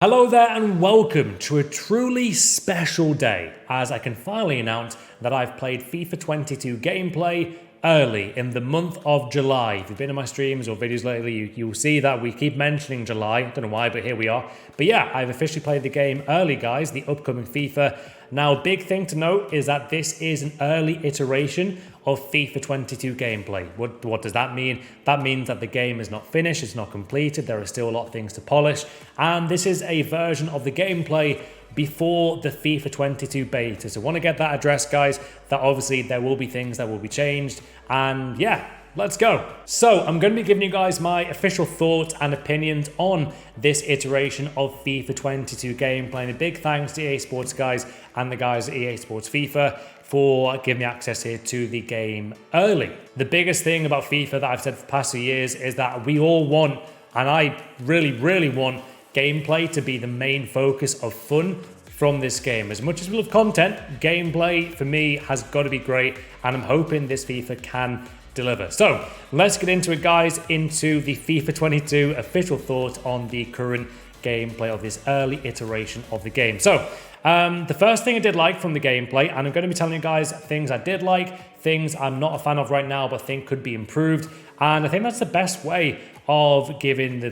Hello there and welcome to a truly special day as I can finally announce that I've played FIFA 22 gameplay early in the month of July. If you've been in my streams or videos lately, you'll see that we keep mentioning July. I don't know why, but here we are. But yeah, I've officially played the game early, guys, the upcoming FIFA. Now, big thing to note is that this is an early iteration of FIFA 22 gameplay. What does that mean? That means that the game is not finished, it's not completed, there are still a lot of things to polish, and this is a version of the gameplay before the FIFA 22 beta. So I want to get that addressed, guys, that obviously there will be things that will be changed, and yeah, let's go. So I'm going to be giving you guys my official thoughts and opinions on this iteration of FIFA 22 gameplay. And a big thanks to EA Sports guys and the guys at EA Sports FIFA for giving me access here to the game early. The biggest thing about FIFA that I've said for the past few years is that we all want, and I really want, gameplay to be the main focus of fun from this game. As much as we love content, gameplay for me has got to be great, and I'm hoping this FIFA can deliver. So let's get into it, guys, into the FIFA 22 official thoughts on the current gameplay of this early iteration of the game. So the first thing I did like from the gameplay, and I'm going to be telling you guys things I did like, things I'm not a fan of right now but think could be improved, and I think that's the best way of giving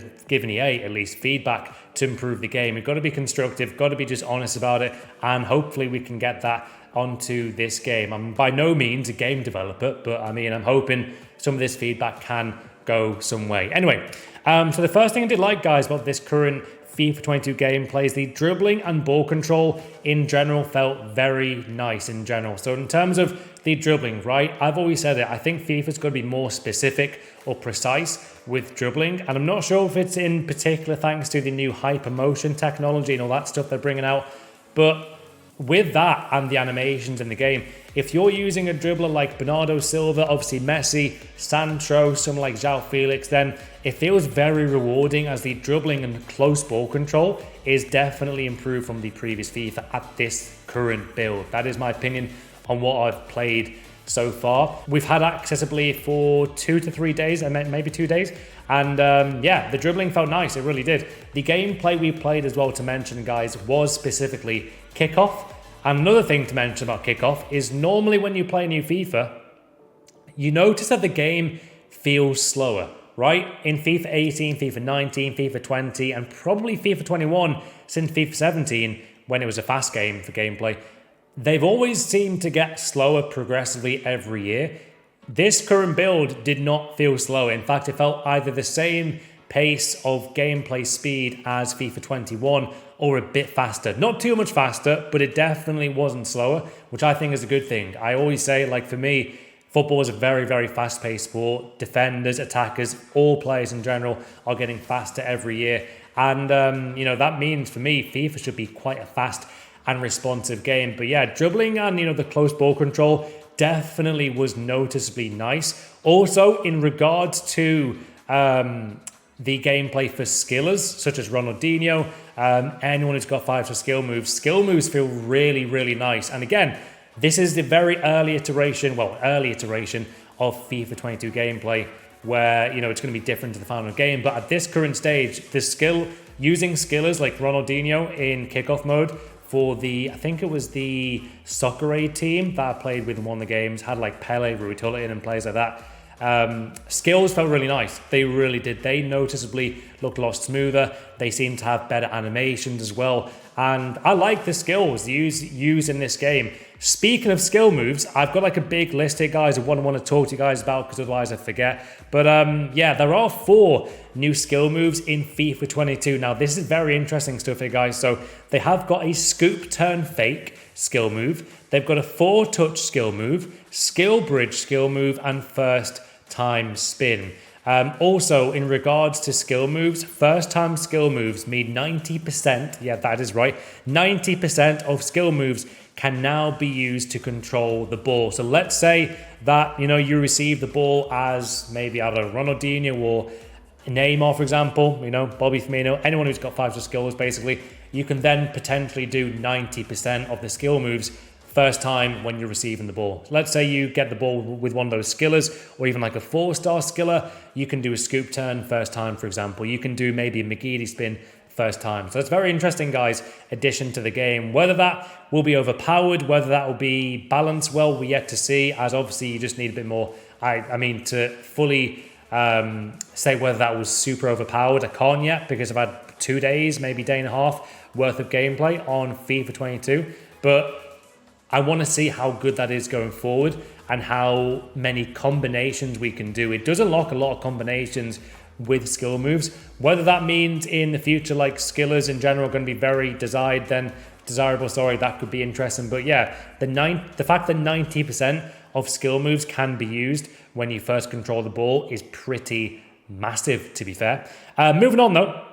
EA at least feedback to improve the game. You've got to be constructive, got to be just honest about it, and hopefully we can get that onto this game. I'm by no means a game developer, but I mean, I'm hoping some of this feedback can go some way. Anyway, so the first thing I did like, guys, about this current FIFA 22 gameplay is the dribbling and ball control in general felt very nice in general. So in terms of the dribbling, right, I've always said it, I think FIFA's got to be more specific or precise with dribbling, and I'm not sure if it's in particular thanks to the new hypermotion technology and all that stuff they're bringing out, but with that and the animations in the game, if you're using a dribbler like Bernardo Silva, obviously Messi, Sancho, someone like João Felix, then it feels very rewarding, as the dribbling and close ball control is definitely improved from the previous FIFA at this current build. That is my opinion on what I've played so far. We've had access, I believe, for 2 to 3 days, and maybe 2 days. And yeah, the dribbling felt nice, it really did. The gameplay we played as well, to mention, guys, was specifically kickoff. And another thing to mention about kickoff is normally when you play a new FIFA, you notice that the game feels slower, right? In FIFA 18, FIFA 19, FIFA 20, and probably FIFA 21 since FIFA 17, when it was a fast game for gameplay, they've always seemed to get slower progressively every year. This current build did not feel slow. In fact, it felt either the same pace of gameplay speed as FIFA 21 or a bit faster. Not too much faster, but it definitely wasn't slower, which I think is a good thing. I always say, like, for me, football is a very fast-paced sport. Defenders, attackers, all players in general are getting faster every year. And, you know, that means for me, FIFA should be quite a fast and responsive game. But yeah, dribbling and, you know, the close ball control definitely was noticeably nice. Also, in regards to the gameplay for skillers, such as Ronaldinho, anyone who's got 5-star skill moves feel really nice. And again, this is the very early iteration of FIFA 22 gameplay, where, you know, it's going to be different to the final game. But at this current stage, using skillers like Ronaldinho in kickoff mode for the, I think it was the Soccer Aid team that I played with in one of the games, had like Pele, Ruitulli in and players like that. Skills felt really nice. They really did. They noticeably looked a lot smoother. They seemed to have better animations as well. And I like the skills used in this game. Speaking of skill moves, I've got like a big list here, guys, of what I want to talk to you guys about, because otherwise I forget. But yeah, there are 4 new skill moves in FIFA 22. Now, this is very interesting stuff here, guys. So they have got a scoop turn fake skill move. They've got a 4-touch skill move, skill bridge skill move, and first time spin. Also, in regards to skill moves, first time skill moves mean 90%, yeah, that is right, 90% of skill moves can now be used to control the ball. So let's say that, you know, you receive the ball as maybe, I don't know, Ronaldinho or Neymar, for example, you know, Bobby Firmino, anyone who's got 5-star skills, basically, you can then potentially do 90% of the skill moves first time when you're receiving the ball. Let's say you get the ball with one of those skillers, or even like a 4-star skiller, you can do a scoop turn first time, for example. You can do maybe a McGeady spin first time. So it's very interesting, guys, addition to the game. Whether that will be overpowered, whether that will be balanced well, we're yet to see, as obviously you just need a bit more, I mean, to fully say whether that was super overpowered. I can't yet because I've had 2 days, maybe day and a half worth of gameplay on FIFA 22, but I want to see how good that is going forward and how many combinations we can do. It does unlock a lot of combinations with skill moves. Whether that means in the future, like skillers in general are going to be very desirable, that could be interesting. But yeah, the fact that 90% of skill moves can be used when you first control the ball is pretty massive, to be fair. Moving on though,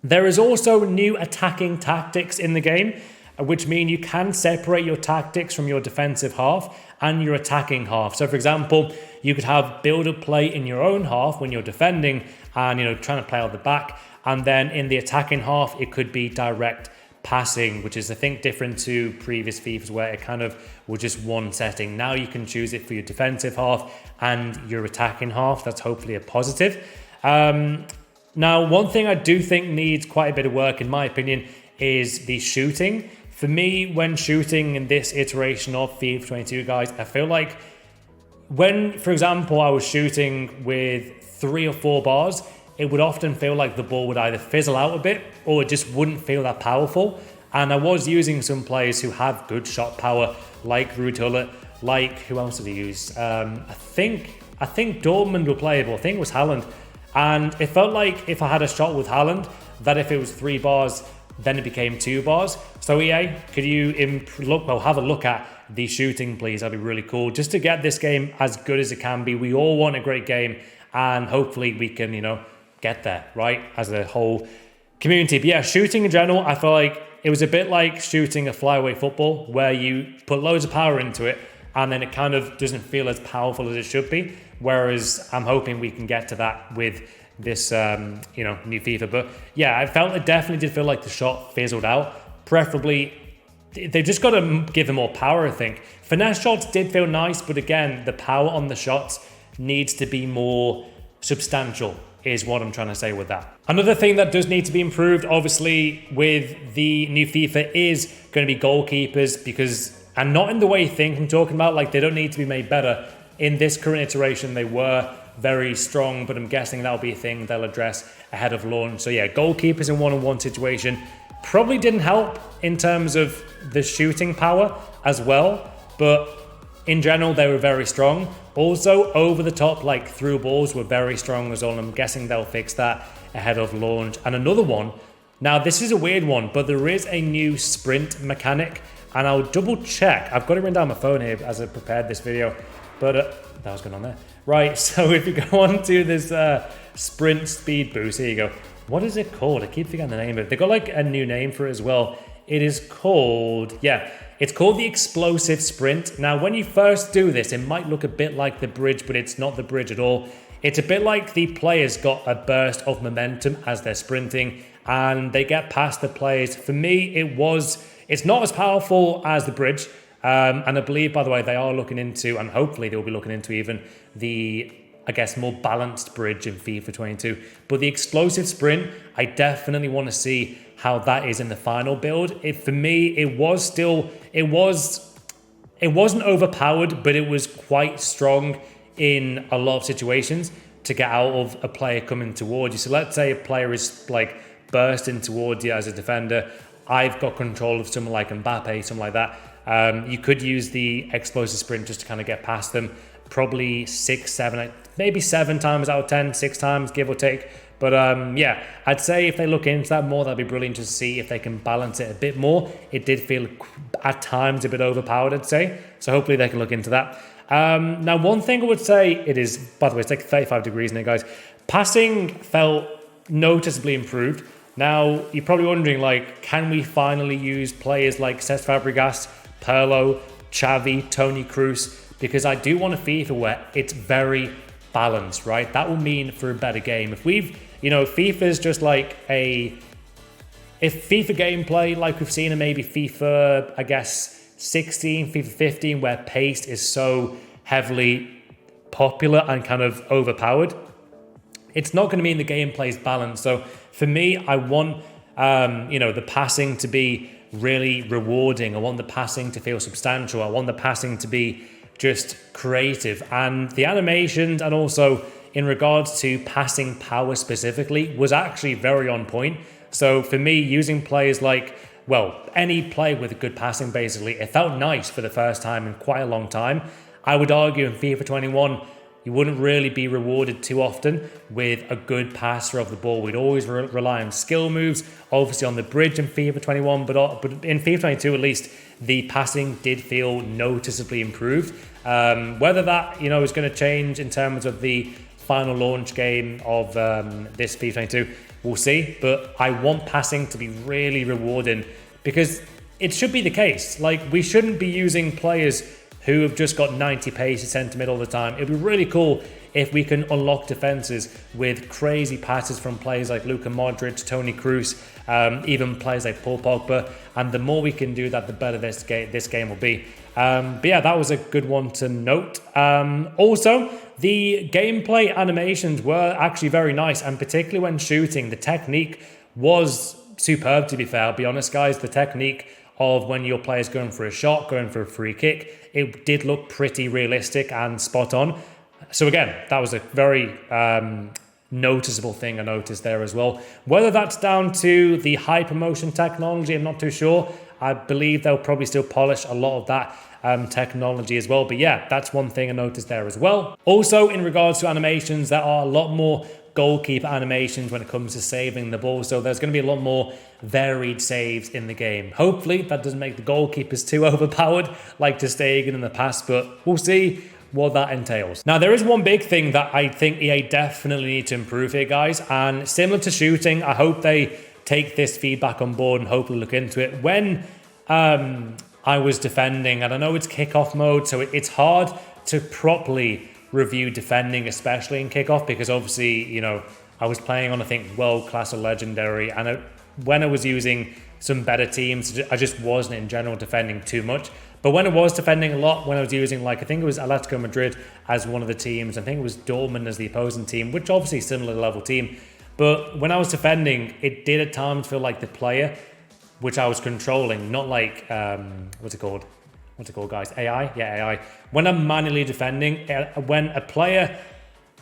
there is also new attacking tactics in the game, which mean you can separate your tactics from your defensive half and your attacking half. So for example, you could have build-up play in your own half when you're defending and trying to play out the back, and then in the attacking half it could be direct passing, which is I think different to previous FIFAs where it kind of was just one setting. Now you can choose it for your defensive half and your attacking half. That's hopefully a positive. Now, one thing I do think needs quite a bit of work, in my opinion, is the shooting. For me, when shooting in this iteration of FIFA 22, guys, I feel like when, for example, I was shooting with 3 or 4 bars, it would often feel like the ball would either fizzle out a bit or it just wouldn't feel that powerful. And I was using some players who have good shot power, like Ruud, like, who else did he use? I think Dortmund were playable. I think it was Haaland. And it felt like if I had a shot with Haaland, that if it was 3 bars, then it became 2 bars. So EA, could you have a look at the shooting, please? That'd be really cool. Just to get this game as good as it can be. We all want a great game, and hopefully we can, get there, right? As a whole community. But yeah, shooting in general, I feel like it was a bit like shooting a flyaway football where you put loads of power into it and then it kind of doesn't feel as powerful as it should be. Whereas I'm hoping we can get to that with this, new FIFA. But yeah, I felt it definitely did feel like the shot fizzled out. Preferably, they just got to give them more power, I think. Finesse shots did feel nice, but again, the power on the shots needs to be more substantial, is what I'm trying to say with that. Another thing that does need to be improved, obviously, with the new FIFA is going to be goalkeepers, because, and not in the way you think I'm talking about, like they don't need to be made better. In this current iteration, they were very strong, but I'm guessing that'll be a thing they'll address ahead of launch. So yeah, goalkeepers in one-on-one situation probably didn't help in terms of the shooting power as well, but in general, they were very strong. Also, over the top, like through balls were very strong as well. And I'm guessing they'll fix that ahead of launch. And another one, now this is a weird one, but there is a new sprint mechanic, and I'll double check. I've got it written down my phone here as I prepared this video, but that was going on there. Right, so if you go on to this sprint speed boost, here you go. What is it called? I keep forgetting the name of it. They've got like a new name for it as well. It is called, it's called the explosive sprint. Now, when you first do this, it might look a bit like the bridge, but it's not the bridge at all. It's a bit like the players got a burst of momentum as they're sprinting and they get past the players. For me, it's not as powerful as the bridge. And I believe, by the way, they are looking into, and hopefully they'll be looking into even the, I guess, more balanced bridge in FIFA 22. But the explosive sprint, I definitely want to see how that is in the final build. For me, it wasn't overpowered, but it was quite strong in a lot of situations to get out of a player coming towards you. So let's say a player is like bursting towards you as a defender. I've got control of someone like Mbappe, something like that. You could use the explosive sprint just to kind of get past them. Probably 6, 7, maybe 7 times out of 10, 6 times, give or take. But yeah, I'd say if they look into that more, that'd be brilliant to see if they can balance it a bit more. It did feel at times a bit overpowered, I'd say. So hopefully they can look into that. Now, one thing I would say, it is, by the way, it's like 35 degrees in here, guys. Passing felt noticeably improved. Now, you're probably wondering, like, can we finally use players like Cesc Fabregas, Pirlo, Xavi, Toni Kroos? Because I do want a FIFA where it's very balanced, right? That will mean for a better game. If FIFA's just like if FIFA gameplay, like we've seen in maybe FIFA, I guess, 16, FIFA 15, where pace is so heavily popular and kind of overpowered, it's not going to mean the gameplay is balanced. So for me, I want the passing to be really rewarding. I want the passing to feel substantial. I want the passing to be just creative. And the animations, and also in regards to passing power specifically, was actually very on point. So for me, using players like, well, any play with a good passing, basically, it felt nice for the first time in quite a long time. I would argue in FIFA 21, you wouldn't really be rewarded too often with a good passer of the ball. We'd always rely on skill moves, obviously on the bridge in FIFA 21, but in FIFA 22 at least, the passing did feel noticeably improved. Whether that, is going to change in terms of the final launch game of this FIFA 22, we'll see. But I want passing to be really rewarding, because it should be the case. Like, we shouldn't be using players who have just got 90 pace centre mid all the time. It'd be really cool if we can unlock defences with crazy passes from players like Luka Modric, Toni Kroos, even players like Paul Pogba. And the more we can do that, the better this game will be. But yeah, that was a good one to note. Also, the gameplay animations were actually very nice, and particularly when shooting, the technique was superb, to be fair. I'll be honest, guys, the technique of when your player's going for a shot, going for a free kick, it did look pretty realistic and spot on. So again, that was a very noticeable thing I noticed there as well. Whether that's down to the hypermotion technology, I'm not too sure. I believe they'll probably still polish a lot of that technology as well. But yeah, that's one thing I noticed there as well. Also, in regards to animations, there are a lot more goalkeeper animations when it comes to saving the ball. So there's going to be a lot more varied saves in the game. Hopefully that doesn't make the goalkeepers too overpowered like Ter Stegen in the past, but we'll see what that entails. Now, there is one big thing that I think EA definitely need to improve here, guys, and similar to shooting, I hope they take this feedback on board and hopefully look into it. When I was defending, and I know it's kickoff mode, so it's hard to properly review defending, especially in kickoff, because obviously, I was playing on, I think, world class or legendary, and when I was using some better teams, I just wasn't in general defending too much. But when I was defending a lot, when I was using, I think it was Atletico Madrid as one of the teams, I think it was Dortmund as the opposing team, which obviously is a similar level team. But when I was defending, it did at times feel like the player, which I was controlling, not like, what's it called, guys? AI? Yeah, AI. When I'm manually defending, when a player,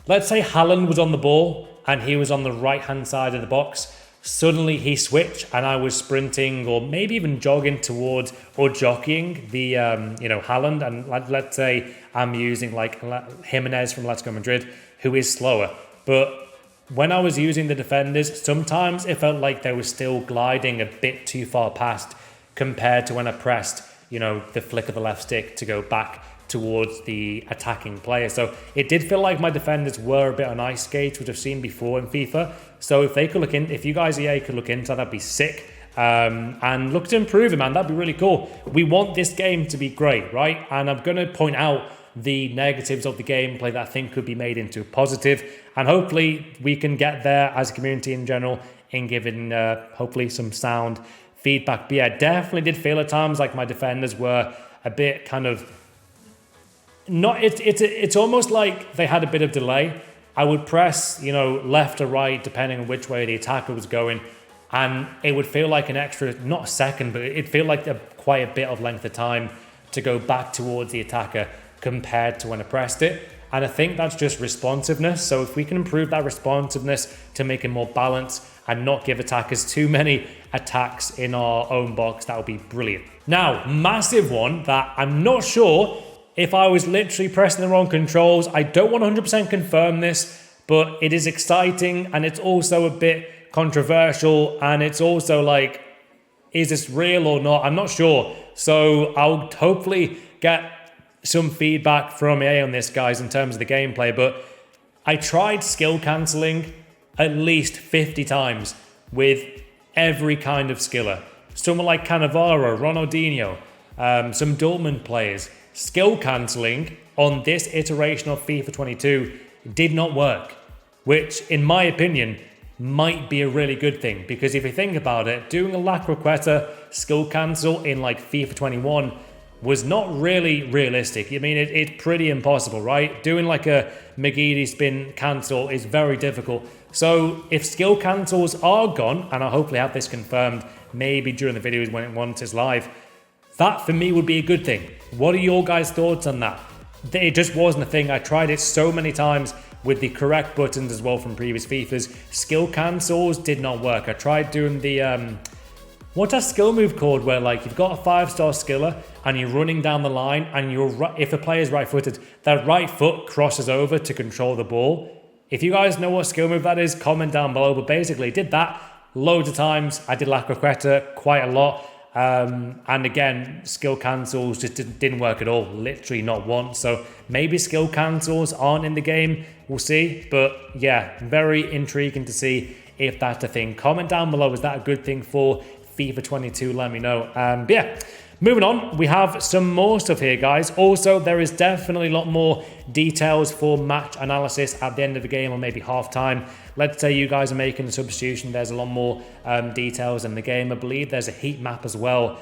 let's say Haaland was on the ball and he was on the right-hand side of the box, suddenly he switched and I was sprinting or maybe even jogging towards or jockeying the, Haaland. And let's say I'm using like Jimenez from Atletico Madrid, who is slower. But when I was using the defenders, sometimes it felt like they were still gliding a bit too far past compared to when I pressed the flick of the left stick to go back towards the attacking player. So it did feel like my defenders were a bit on ice skates, which I've seen before in FIFA. So if they could if you guys EA could look into that, that'd be sick. And look to improve it, man. That'd be really cool. We want this game to be great, right? And I'm going to point out the negatives of the gameplay that I think could be made into positive. And hopefully we can get there as a community in general in giving hopefully some sound feedback. But yeah, definitely did feel at times like my defenders were a bit kind of not. It's almost like they had a bit of delay. I would press, left or right depending on which way the attacker was going, and it would feel like an extra, not a second, but it'd feel like quite a bit of length of time to go back towards the attacker compared to when I pressed it. And I think that's just responsiveness. So if we can improve that responsiveness to make it more balanced and not give attackers too many attacks in our own box, that would be brilliant. Now, massive one that I'm not sure if I was literally pressing the wrong controls. I don't want 100% confirm this, but it is exciting and it's also a bit controversial, and it's also like, is this real or not? I'm not sure. So I'll hopefully get some feedback from EA on this, guys, in terms of the gameplay. But I tried skill cancelling at least 50 times with every kind of skiller. Someone like Cannavaro, Ronaldinho, some Dortmund players. Skill cancelling on this iteration of FIFA 22 did not work, which in my opinion might be a really good thing, because if you think about it, doing a La Croqueta skill cancel in like FIFA 21 was not really realistic. I mean, it's pretty impossible, right? Doing like a McGeady spin cancel is very difficult. So if skill cancels are gone, and I'll hopefully have this confirmed maybe during the videos once it's live, that for me would be a good thing. What are your guys' thoughts on that? It just wasn't a thing. I tried it so many times with the correct buttons as well from previous FIFAs. Skill cancels did not work. I tried doing the, what's that skill move called where like you've got a 5-star skiller and you're running down the line and if the player's right-footed, that right foot crosses over to control the ball. If you guys know what skill move that is, comment down below. But basically did that loads of times. I did La Croqueta quite a lot. And again, skill cancels just didn't work at all, literally not once. So maybe skill cancels aren't in the game, we'll see. But yeah, very intriguing to see if that's a thing. Comment down below, is that a good thing for FIFA 22? Let me know. But yeah, moving on, we have some more stuff here, guys. Also, there is definitely a lot more details for match analysis at the end of the game or maybe halftime. Let's say you guys are making a substitution. There's a lot more details in the game. I believe there's a heat map as well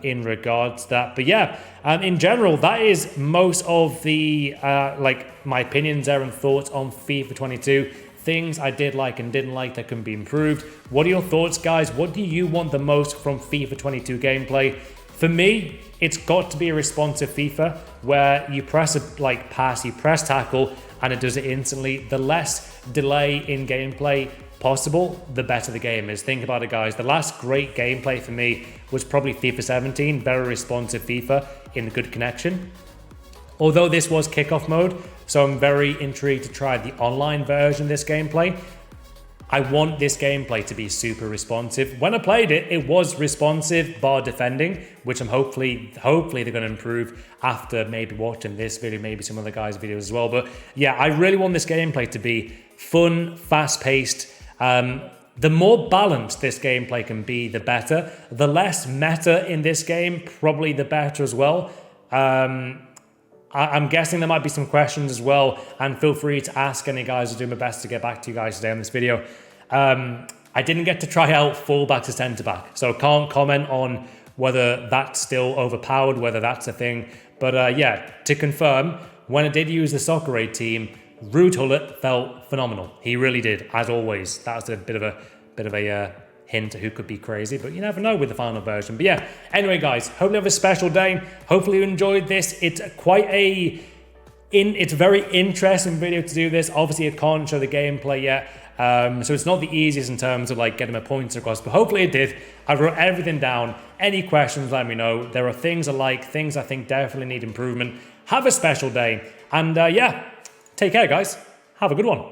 in regards to that. But yeah, in general, that is most of the like my opinions there and thoughts on FIFA 22. Things I did like and didn't like that can be improved. What are your thoughts, guys? What do you want the most from FIFA 22 gameplay? For me, it's got to be a responsive FIFA where you press a pass, you press tackle, and it does it instantly. The less delay in gameplay possible, the better the game is. Think about it, guys. The last great gameplay for me was probably FIFA 17, very responsive FIFA in good connection. Although this was kickoff mode, so I'm very intrigued to try the online version of this gameplay. I want this gameplay to be super responsive. When I played it, it was responsive bar defending, which I'm hopefully they're going to improve after maybe watching this video, maybe some other guys' videos as well. But yeah, I really want this gameplay to be fun, fast-paced. The more balanced this gameplay can be, the better. The less meta in this game, probably the better as well. I'm guessing there might be some questions as well, and feel free to ask any guys. I'll do my best to get back to you guys today on this video. I didn't get to try out fullback to centre back, so can't comment on whether that's still overpowered, whether that's a thing. But yeah, to confirm, when I did use the Soccer Aid team, Ruud Gullit felt phenomenal. He really did, as always. That was a bit of a hint who could be crazy, but you never know with the final version. But yeah, anyway, guys, hope you have a special day. Hopefully you enjoyed this. It's quite it's a very interesting video to do this. Obviously, I can't show the gameplay yet, so it's not the easiest in terms of like getting my points across, but hopefully it did. I wrote everything down. Any questions, let me know. There are things I like, things I think definitely need improvement. Have a special day, and yeah, take care, guys. Have a good one.